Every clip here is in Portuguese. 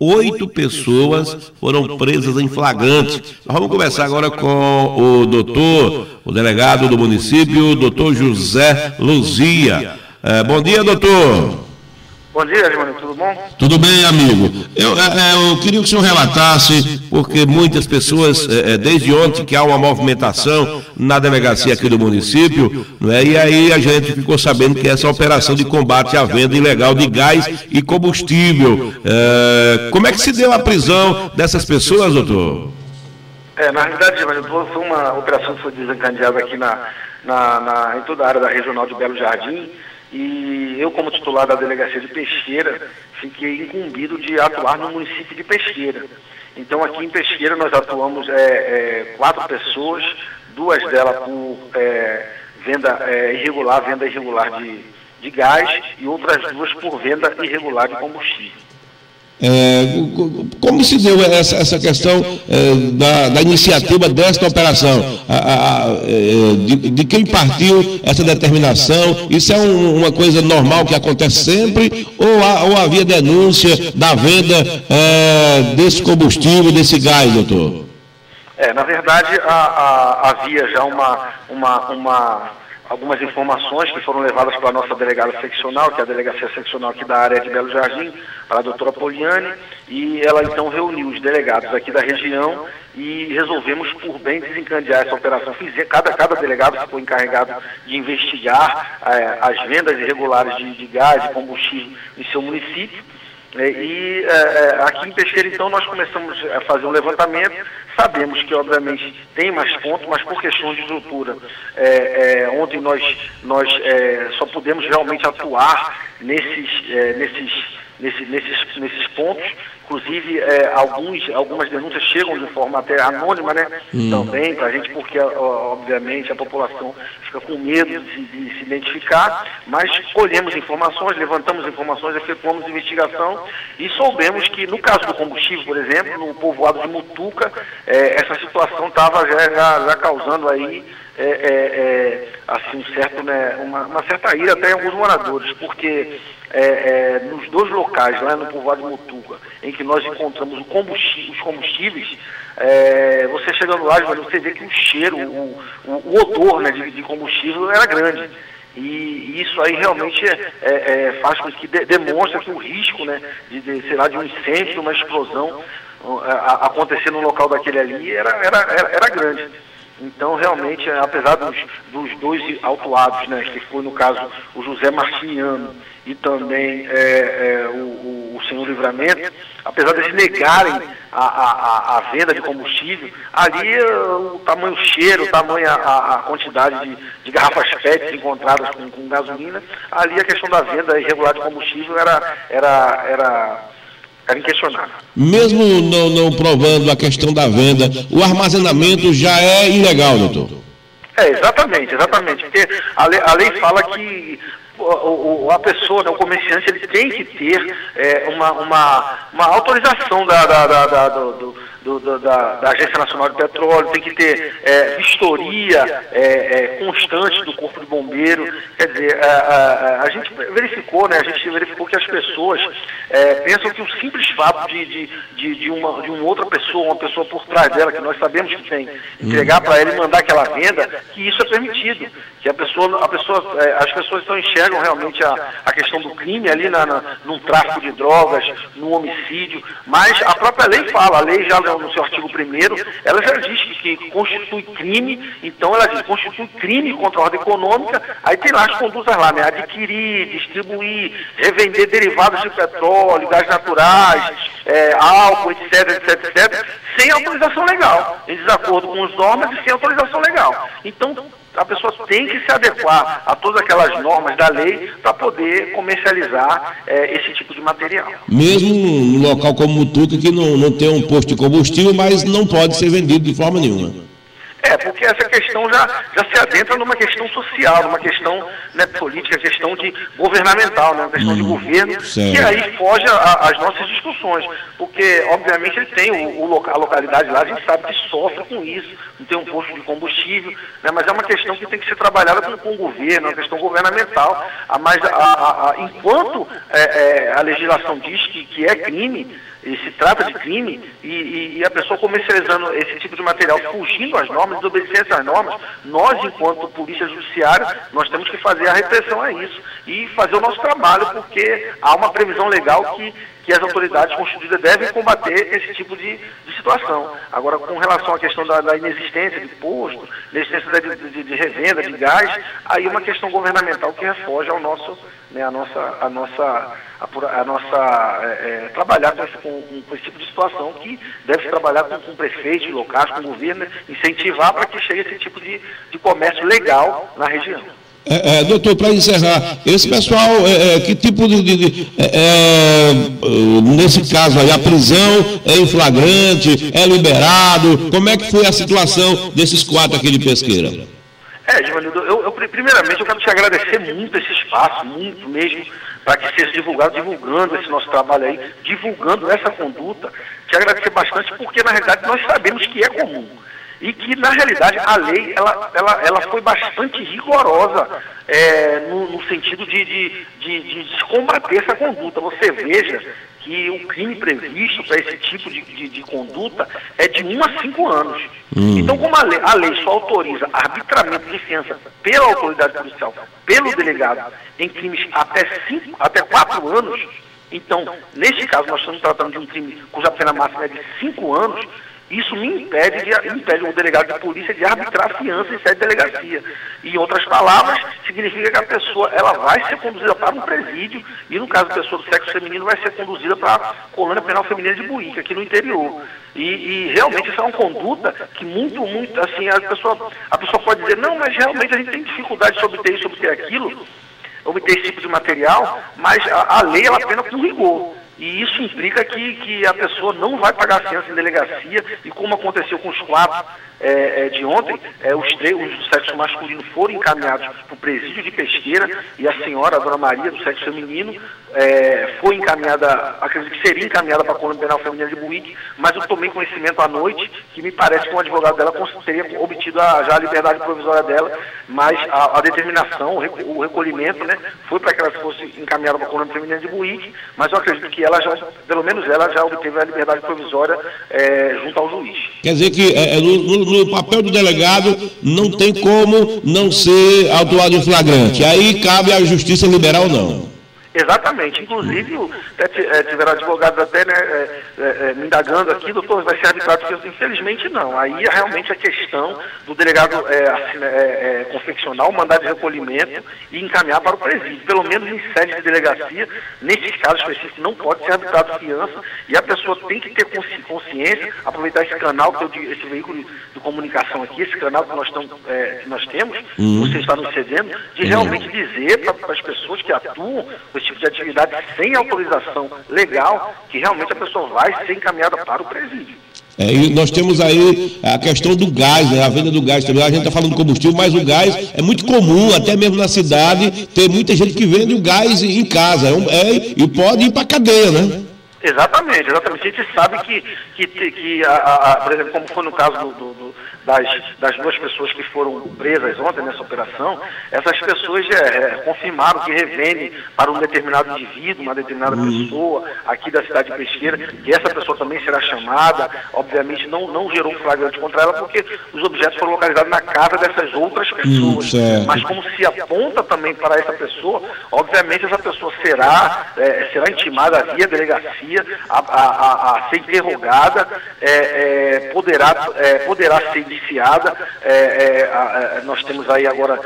8 pessoas foram presas em flagrante. Nós vamos conversar agora com o doutor, o delegado do município, doutor José Luzia. Bom dia, doutor. Bom dia, Edmundo, tudo bom? Tudo bem, amigo. Eu queria que o senhor relatasse, porque muitas pessoas, desde ontem que há uma movimentação na delegacia aqui do município, né, e aí a gente ficou sabendo que essa operação de combate à venda ilegal de gás e combustível. Como é que se deu a prisão dessas pessoas, doutor? Na realidade, Edmundo, foi uma operação que foi desencadeada aqui em toda a área da regional de Belo Jardim. E eu, como titular da delegacia de Pesqueira, fiquei incumbido de atuar no município de Pesqueira. Então, aqui em Pesqueira, nós atuamos 4 pessoas, 2 delas por venda irregular de gás e outras 2 por venda irregular de combustível. Como se deu essa questão da iniciativa desta operação? De quem partiu essa determinação? Isso é uma coisa normal que acontece sempre? Ou havia denúncia da venda desse combustível, desse gás, doutor? Na verdade, havia já algumas informações que foram levadas para a nossa delegada seccional, que é a delegacia seccional aqui da área de Belo Jardim, para a doutora Poliane, e ela então reuniu os delegados aqui da região e resolvemos por bem desencadear essa operação. Cada delegado ficou encarregado de investigar as vendas irregulares de gás e combustível em seu município. Aqui em Pesqueira, então, nós começamos a fazer um levantamento. Sabemos que, obviamente, tem mais pontos, mas por questões de estrutura, ontem nós só pudemos realmente atuar nesses pontos. Inclusive, algumas denúncias chegam de forma até anônima, né? Também para a gente, porque, obviamente, a população fica com medo de se identificar, mas colhemos informações, levantamos informações, efetuamos investigação e soubemos que, no caso do combustível, por exemplo, no povoado de Mutuca, essa situação estava já causando aí assim, uma certa ira até em alguns moradores, porque nos 2 locais, lá no povoado de Mutuca, em que nós encontramos os combustíveis, você chegando lá, você vê que o cheiro, o odor, né, de combustível era grande. E isso aí realmente faz com que demonstra que o risco, né, de um incêndio, uma explosão acontecer no local daquele ali era grande. Então, realmente, apesar dos 2 autuados, né, que foi, no caso, o José Martiniano e também o senhor Livramento, apesar de eles negarem a venda de combustível, ali o tamanho cheiro, a quantidade de garrafas PET encontradas com gasolina, ali a questão da venda irregular de combustível era inquestionável. Mesmo não provando a questão da venda, o armazenamento já é ilegal, doutor? Exatamente. Porque a lei fala que a pessoa, o comerciante, ele tem que ter uma autorização da Agência Nacional de Petróleo, tem que ter vistoria constante do Corpo de Bombeiro. Quer dizer, a gente verificou que as pessoas pensam que o simples fato de uma outra pessoa, uma pessoa por trás dela, que nós sabemos que tem, entregar para ela e mandar aquela venda, que isso é permitido, que as pessoas então enxergam realmente a questão do crime ali num tráfico de drogas, num homicídio, mas a própria lei fala, a lei já no seu artigo 1º, ela já diz que constitui crime, então ela diz, constitui crime contra a ordem econômica, aí tem lá as condutas lá, né? Adquirir, distribuir, revender derivados de petróleo, gás naturais, álcool, etc, sem autorização legal, em desacordo com as normas e sem autorização legal. Então, a pessoa tem que se adequar a todas aquelas normas da lei para poder comercializar esse tipo de material. Mesmo num local como Mutuca, que não tem um posto de combustível, mas não pode ser vendido de forma nenhuma. Porque essa questão já se adentra numa questão social, numa questão, né, política, questão governamental, né, uma questão de governo, que aí foge às nossas discussões, porque, obviamente, ele tem a localidade lá, a gente sabe que sofre com isso, não tem um posto de combustível, né, mas é uma questão que tem que ser trabalhada com o governo, é uma questão governamental, mas enquanto a legislação diz que é crime, e se trata de crime, e a pessoa comercializando esse tipo de material, fugindo às normas, desobedecendo às normas, nós, enquanto polícia judiciária, nós temos que fazer a repressão a isso e fazer o nosso trabalho, porque há uma previsão legal que as autoridades constituídas devem combater esse tipo de situação. Agora, com relação à questão da inexistência de posto, inexistência de revenda de gás, aí é uma questão governamental que refoge ao nosso, né, trabalhar com esse tipo de situação, que deve trabalhar com prefeitos locais, com o governo, incentivar para que chegue esse tipo de comércio legal na região. Doutor, para encerrar, esse pessoal, que tipo nesse caso aí, a prisão é em flagrante, é liberado, como é que foi a situação desses 4 aqui de Pesqueira? Givanildo, primeiramente eu quero te agradecer muito esse espaço, muito mesmo, para que seja divulgado, divulgando esse nosso trabalho aí, divulgando essa conduta, te agradecer bastante, porque na realidade nós sabemos que é comum. E que, na realidade, a lei ela foi bastante rigorosa no sentido de combater essa conduta. Você veja que o crime previsto para esse tipo de conduta é de 1 a 5 anos. Então, como a lei só autoriza arbitramento de fiança pela autoridade policial, pelo delegado, em crimes até 4 anos, então, neste caso, nós estamos tratando de um crime cuja pena máxima é de 5 anos. Isso me impede o delegado de polícia de arbitrar a fiança em sede de delegacia. E, em outras palavras, significa que a pessoa ela vai ser conduzida para um presídio e, no caso da pessoa do sexo feminino, vai ser conduzida para a colônia penal feminina de Buíque, aqui no interior. E realmente isso é uma conduta que muito, assim, a pessoa pode dizer, não, mas realmente a gente tem dificuldade de obter isso, obter aquilo, obter esse tipo de material, mas a lei ela pena com rigor. E isso implica que a pessoa não vai pagar a fiança em delegacia, e como aconteceu com os 4 de ontem, os do sexo masculino foram encaminhados para o presídio de Pesqueira, e a senhora, a dona Maria, do sexo feminino, foi encaminhada, acredito que seria encaminhada para a colônia penal feminina de Buíque, mas eu tomei conhecimento à noite que me parece que um advogado dela teria obtido já a liberdade provisória dela, mas a determinação, o recolhimento, né, foi para que ela fosse encaminhada para a colônia feminina de Buíque, mas eu acredito que ela já, pelo menos ela já obteve a liberdade provisória junto ao juiz. Quer dizer que no papel do delegado não tem como não ser autuado em flagrante, aí cabe à justiça liberar ou não. Exatamente, inclusive tiveram advogados até me indagando aqui, doutor, vai ser arbitrado? Infelizmente não, aí realmente a questão do delegado confeccionar o mandado de recolhimento e encaminhar para o presídio, pelo menos em sede de delegacia, nesses casos específicos não pode ser arbitrado fiança, e a pessoa tem que ter consciência, aproveitar esse canal, esse veículo de comunicação aqui, esse canal que nós temos, você está nos cedendo, de realmente dizer para as pessoas que atuam com esse tipo de atividade sem autorização legal, que realmente a pessoa vai ser encaminhada para o presídio. E nós temos aí a questão do gás, né? A venda do gás também. A gente está falando de combustível, mas o gás é muito comum, até mesmo na cidade, tem muita gente que vende o gás em casa, e pode ir para a cadeia, né? Exatamente. A gente sabe que por exemplo, como foi no caso das 2 pessoas que foram presas ontem nessa operação, essas pessoas confirmaram que revendem para um determinado indivíduo, uma determinada pessoa aqui da cidade de Pesqueira, que essa pessoa também será chamada. Obviamente não gerou um flagrante contra ela, porque os objetos foram localizados na casa dessas outras pessoas. Mas como se aponta também para essa pessoa, obviamente essa pessoa será intimada via delegacia a ser interrogada, poderá ser indiciada. Nós temos aí agora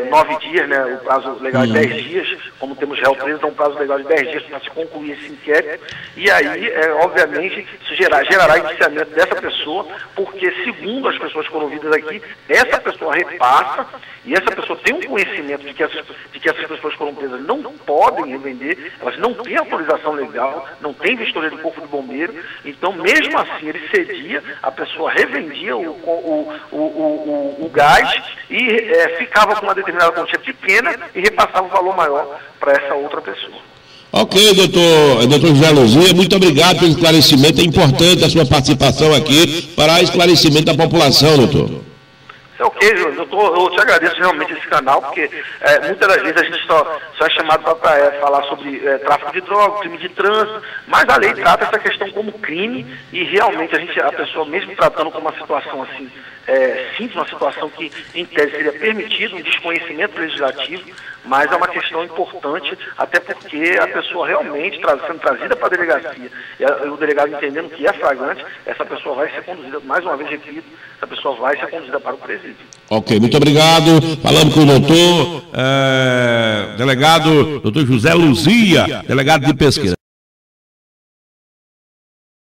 9 dias, né, o prazo legal é 10 dias, como temos réu preso, então um prazo legal de 10 dias para se concluir esse inquérito, e aí, obviamente, isso gerará indiciamento dessa pessoa, porque, segundo as pessoas que foram ouvidas aqui, essa pessoa repassa, e essa pessoa tem um conhecimento de que essas pessoas que foram presas não podem revender, elas não têm autorização legal, não têm vistoria do Corpo de Bombeiro, então, mesmo assim, ele cedia, a pessoa revendia o gás e ficava com uma determinada quantia pequena e repassava um valor maior para essa outra pessoa. Ok, doutor José Luzia, muito obrigado pelo esclarecimento. É importante a sua participação aqui para esclarecimento da população, doutor. É o Ok, doutor, eu te agradeço realmente esse canal, porque muitas das vezes a gente só é chamado para falar sobre tráfico de drogas, crime de trânsito, mas a lei trata essa questão como crime e realmente a pessoa, mesmo tratando como uma situação assim, simples, uma situação que em tese seria permitido, um desconhecimento legislativo, mas é uma questão importante, até porque a pessoa realmente sendo trazida para a delegacia, e o delegado entendendo que é flagrante, essa pessoa vai ser conduzida, mais uma vez repito, essa pessoa vai ser conduzida para o presídio. Ok, muito obrigado. Falando com o doutor, delegado, doutor José Luzia, delegado de Pesqueira.